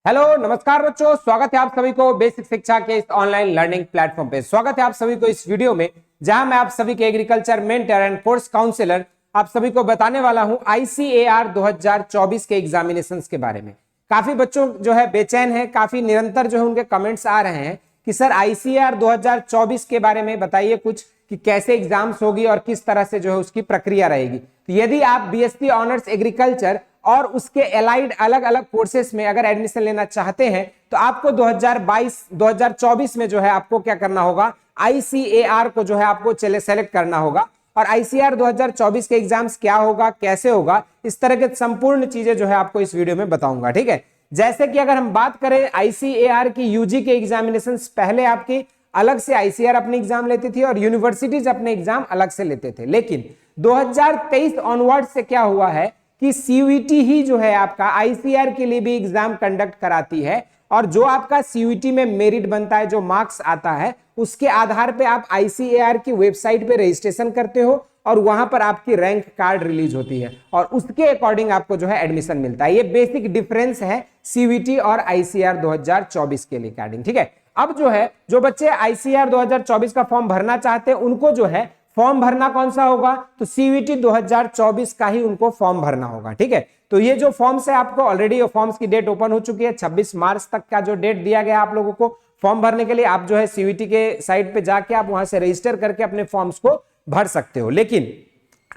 Hello नमस्कार बच्चों, स्वागत है आप सभी को बेसिक शिक्षा के इस ऑनलाइन लर्निंग प्लेटफॉर्म पे। स्वागत है आप सभी को इस वीडियो में, जहां मैं आप सभी के agriculture mentor and course counsellor आप सभी को बताने वाला हूं आईसीएआर 2024 के एग्जामिनेशंस के बारे में। काफी बच्चों जो है बेचैन है, काफी निरंतर जो है उनके कमेंट्स आ रहे हैं कि सर आईसीएआर 2024 के बारे में बताइए कुछ, कि कैसे एग्जाम्स होगी और किस तरह से जो है उसकी प्रक्रिया रहेगी। तो यदि आप बीएससी ऑनर्स एग्रीकल्चर और उसके एलाइड अलग अलग कोर्सेस में अगर एडमिशन लेना चाहते हैं तो आपको 2024 में जो है आपको क्या करना होगा, आईसीएआर को जो है आपको सेलेक्ट करना होगा। और आईसीएआर 2024 के एग्जाम्स क्या होगा, कैसे होगा, इस तरह के संपूर्ण चीजें जो है आपको इस वीडियो में बताऊंगा। ठीक है, जैसे कि अगर हम बात करें आईसीएआर की यूजी के एग्जामिनेशन, पहले आपकी अलग से आईसीएआर अपने एग्जाम लेती थी और यूनिवर्सिटीज अपने एग्जाम अलग से लेते थे। लेकिन 2023 ऑनवर्ड से क्या हुआ है कि सीयूईटी ही जो है आपका आईसीएआर के लिए भी एग्जाम कंडक्ट कराती है, और जो आपका सीयूईटी में मेरिट बनता है, जो मार्क्स आता है, उसके आधार पे आप आईसीएआर की वेबसाइट पे रजिस्ट्रेशन करते हो और वहां पर आपकी रैंक कार्ड रिलीज होती है और उसके अकॉर्डिंग आपको जो है एडमिशन मिलता है। ये बेसिक डिफरेंस है सीयूईटी और आईसीएआर 2024 के लिए कार्डिंग। ठीक है, अब जो है जो बच्चे आईसीएआर 2024 का फॉर्म भरना चाहते हैं उनको जो है फॉर्म भरना कौन सा होगा, तो सीयूईटी 2024 का ही उनको फॉर्म भरना होगा। ठीक है, तो ये जो फॉर्म्स है आपको ऑलरेडी फॉर्म्स की डेट ओपन हो चुकी है। 26 मार्च तक का जो डेट दिया गया आप लोगों को फॉर्म भरने के लिए, आप जो है सीयूईटी के साइट पे जाके आप वहां से रजिस्टर करके अपने फॉर्म्स को भर सकते हो। लेकिन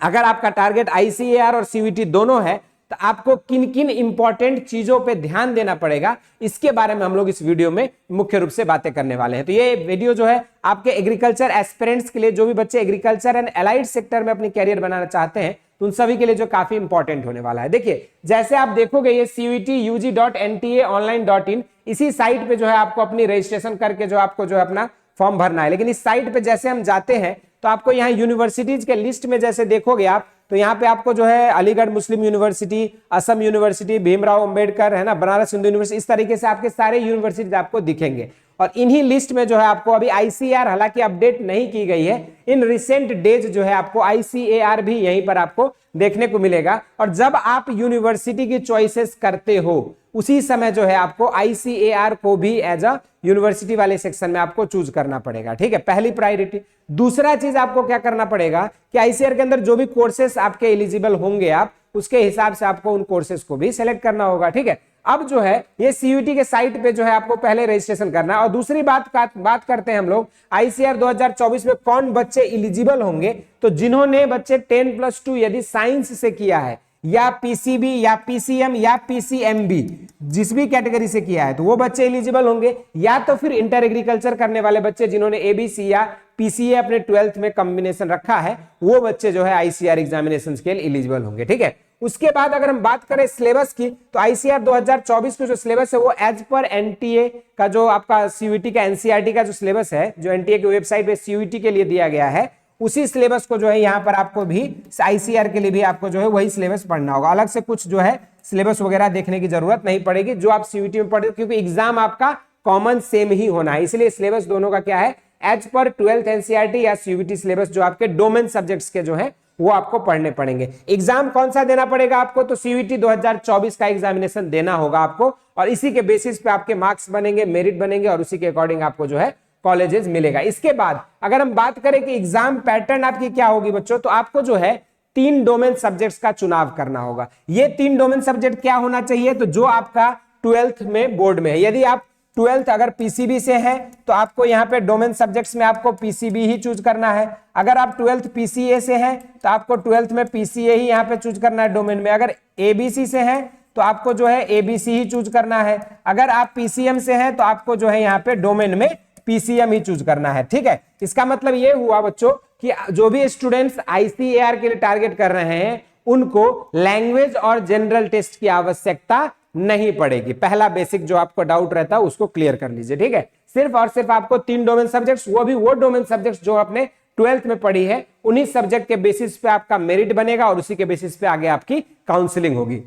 अगर आपका टारगेट आईसीएआर और सीयूईटी दोनों है तो आपको किन किन इंपॉर्टेंट चीजों पे ध्यान देना पड़ेगा, इसके बारे में हम लोग इस वीडियो में मुख्य रूप से बातें करने वाले हैं। तो ये वीडियो जो है आपके एग्रीकल्चर एस्पिरेंट्स के लिए, जो भी बच्चे एग्रीकल्चर एंड एलाइड सेक्टर में अपनी कैरियर बनाना चाहते हैं, तो उन सभी के लिए जो काफी इंपॉर्टेंट होने वाला है। देखिए, जैसे आप देखोगे ये CUETUG.NTA.online.in, इसी साइट पे जो है आपको अपनी रजिस्ट्रेशन करके जो आपको जो है अपना फॉर्म भरना है। लेकिन इस साइट पे जैसे हम जाते हैं तो आपको यहाँ यूनिवर्सिटीज के लिस्ट में जैसे देखोगे आप, तो यहाँ पे आपको जो है अलीगढ़ मुस्लिम यूनिवर्सिटी, असम यूनिवर्सिटी, भीमराव अंबेडकर है ना, बनारस हिंदू यूनिवर्सिटी, इस तरीके से आपके सारे यूनिवर्सिटीज आपको दिखेंगे। और इन्हीं लिस्ट में जो है आपको अभी आईसीएआर हालांकि अपडेट नहीं की गई है, इन रिसेंट डेज जो है आपको आईसीएआर भी यहीं पर आपको देखने को मिलेगा। और जब आप यूनिवर्सिटी की चॉइसेस करते हो उसी समय जो है आपको आईसीएआर को भी एज अ यूनिवर्सिटी वाले सेक्शन में आपको चूज करना पड़ेगा। ठीक है, पहली प्रायोरिटी। दूसरा चीज आपको क्या करना पड़ेगा कि आईसीएआर के अंदर जो भी कोर्सेस आपके एलिजिबल होंगे आप उसके हिसाब से आपको उन कोर्सेस को भी सिलेक्ट करना होगा। ठीक है, अब जो है ये सीयूईटी के साइट पे जो है आपको पहले रजिस्ट्रेशन करना है। और दूसरी बात करते हैं हम लोग आईसीएआर 2024 में कौन बच्चे एलिजिबल होंगे, तो जिन्होंने बच्चे 10+2 यदि साइंस से किया है, या पीसीबी या पीसीएम या पीसीएमबी, जिस भी कैटेगरी से किया है, तो वो बच्चे एलिजिबल होंगे। या तो फिर इंटर एग्रीकल्चर करने वाले बच्चे जिन्होंने एबीसी या पीसीए अपने 12th में कॉम्बिनेशन रखा है, वो बच्चे जो है आईसीएआर एग्जामिनेशन के लिए एलिजिबल होंगे। ठीक है, उसके बाद अगर हम बात करें सिलेबस की, तो आईसीएआर 2024 का जो सिलेबस है वो एज पर एनटीए का, जो आपका सीयूईटी का एनसीईआरटी का जो सिलेबस है, जो एनटीए की वेबसाइट पे सीयूईटी के लिए दिया गया है, उसी सिलेबस को जो है यहाँ पर आपको भी आईसीएआर के लिए भी आपको जो है वही सिलेबस पढ़ना होगा। अलग से कुछ जो है सिलेबस वगैरह देखने की जरूरत नहीं पड़ेगी, जो आप सीयूईटी में पढ़े, क्योंकि एग्जाम आपका कॉमन सेम ही होना है। इसलिए सिलेबस दोनों का क्या है, एज पर 12th एनसीईआरटी या सीयूईटी सिलेबस, जो आपके डोमेन सब्जेक्ट्स के जो है वो आपको पढ़ने पड़ेंगे। एग्जाम कौन सा देना पड़ेगा आपको, तो सीयूईटी 2024 का एग्जामिनेशन देना होगा आपको, और इसी के बेसिस पे आपके मार्क्स बनेंगे, मेरिट बनेंगे, और उसी के अकॉर्डिंग आपको जो है कॉलेजेस मिलेगा। इसके बाद अगर हम बात करें कि एग्जाम पैटर्न आपकी क्या होगी बच्चों, तो आपको जो है 3 डोमेन सब्जेक्ट्स का चुनाव करना होगा। ये 3 डोमेन सब्जेक्ट क्या होना चाहिए, तो जो आपका 12th में बोर्ड में है, यदि आप 12th अगर पीसीबी से है तो आपको यहाँ पे डोमेन सब्जेक्ट्स में आपको पीसीबी ही चूज करना है। अगर आप 12th पीसीए से है तो आपको 12th में पीसीए ही यहाँ पे चूज करना है डोमेन में। अगर एबीसी से है तो आपको जो है एबीसी ही चूज करना है। अगर आप पीसीएम से है तो आपको जो है यहाँ पे डोमेन में पीसीएम ही चूज करना है। ठीक है, इसका मतलब ये हुआ बच्चों कि जो भी स्टूडेंट्स आईसीएआर के लिए टारगेट कर रहे हैं उनको लैंग्वेज और जनरल टेस्ट की आवश्यकता नहीं पड़ेगी। पहला बेसिक जो आपको डाउट रहता है उसको क्लियर कर लीजिए। ठीक है, सिर्फ और सिर्फ आपको 3 डोमेन सब्जेक्ट्स, वो भी वो डोमेन सब्जेक्ट्स जो आपने 12th में पढ़ी है, उन्हीं सब्जेक्ट के बेसिस पे आपका मेरिट बनेगा और उसी के बेसिस पे आगे आपकी काउंसलिंग होगी।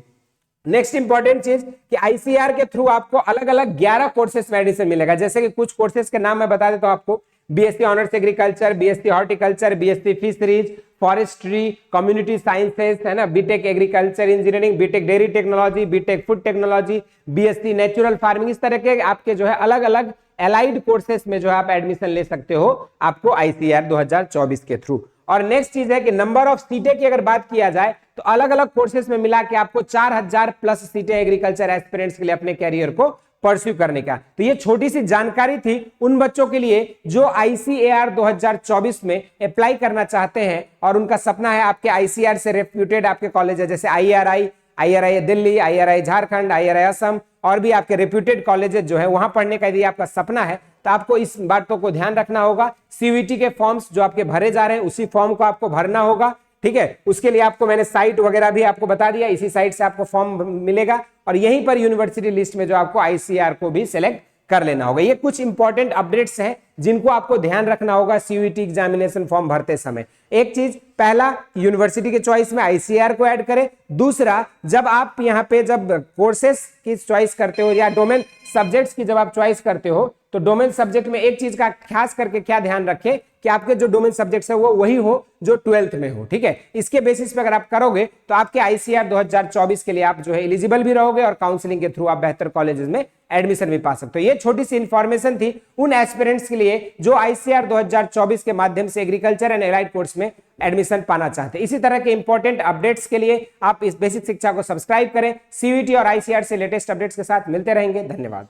नेक्स्ट इंपॉर्टेंट चीज कि आईसीएआर के थ्रू आपको अलग अलग 11 कोर्सेस में एडमिशन मिलेगा। जैसे कि कुछ कोर्सेस के नाम मैं बता देता हूं आपको, BSc honours agriculture, BSc horticulture, BSc fisheries, forestry, community sciences, है ना, BTech agriculture engineering, BTech dairy technology, BTech food technology, BSc natural farming, इस तरह के आपके जो है अलग अलग एलाइड कोर्सेस में जो है आप एडमिशन ले सकते हो आपको आईसीएआर 2024 के थ्रू। और नेक्स्ट चीज है कि नंबर ऑफ सीटें की अगर बात किया जाए तो अलग अलग कोर्सेज में मिला के आपको 4000 प्लस सीटें एग्रीकल्चर एस्पिरेंट्स के लिए अपने कैरियर को परस्यू करने का। तो ये छोटी सी जानकारी थी उन बच्चों के लिए जो आईसीएआर 2024 में अप्लाई करना चाहते हैं और उनका सपना है आपके आईसीएआर से रेप्यूटेड आपके कॉलेज है, जैसे IRI Delhi, IRI Jharkhand, IRI Assam और भी आपके रेप्यूटेड कॉलेजेस जो है वहां पढ़ने का यदि आपका सपना है तो आपको इस बातों को ध्यान रखना होगा। सीयूईटी के फॉर्म्स जो आपके भरे जा रहे हैं उसी फॉर्म को आपको भरना होगा, ठीक है। उसके लिए आपको मैंने साइट वगैरह भी आपको बता दिया, इसी साइट से आपको फॉर्म मिलेगा और यहीं पर यूनिवर्सिटी लिस्ट में जो आपको आईसीएआर को भी सिलेक्ट कर लेना होगा। ये कुछ इंपॉर्टेंट अपडेट्स हैं जिनको आपको ध्यान रखना होगा सीयूईटी एग्जामिनेशन फॉर्म भरते समय। एक चीज, पहला, यूनिवर्सिटी के चॉइस में आईसीएआर को ऐड करें। दूसरा, जब आप यहाँ पे जब कोर्सेस की चॉइस करते हो या डोमेन सब्जेक्ट्स की जब आप चॉइस करते हो तो डोमेन सब्जेक्ट में एक चीज का खास करके क्या ध्यान रखें कि आपके जो डोमेन सब्जेक्ट्स है वो वही हो जो 12th में हो, ठीक है। इसके बेसिस पे अगर आप करोगे तो आपके आईसीएआर 2024 के लिए आप जो है एलिजिबल भी रहोगे और काउंसलिंग के थ्रू आप बेहतर कॉलेजेस में एडमिशन भी पा सकते हो। ये छोटी सी इंफॉर्मेशन थी उन एस्पिरेंट्स के लिए जो आईसीएआर 2024 के माध्यम से एग्रीकल्चर एंड एलाइड कोर्स में एडमिशन पाना चाहते हैं। इसी तरह के इंपॉर्टेंट अपडेट्स के लिए आप इस बेसिक शिक्षा को सब्सक्राइब करें। सीयूईटी और आईसीएआर से लेटेस्ट अपडेट्स के साथ मिलते रहेंगे। धन्यवाद।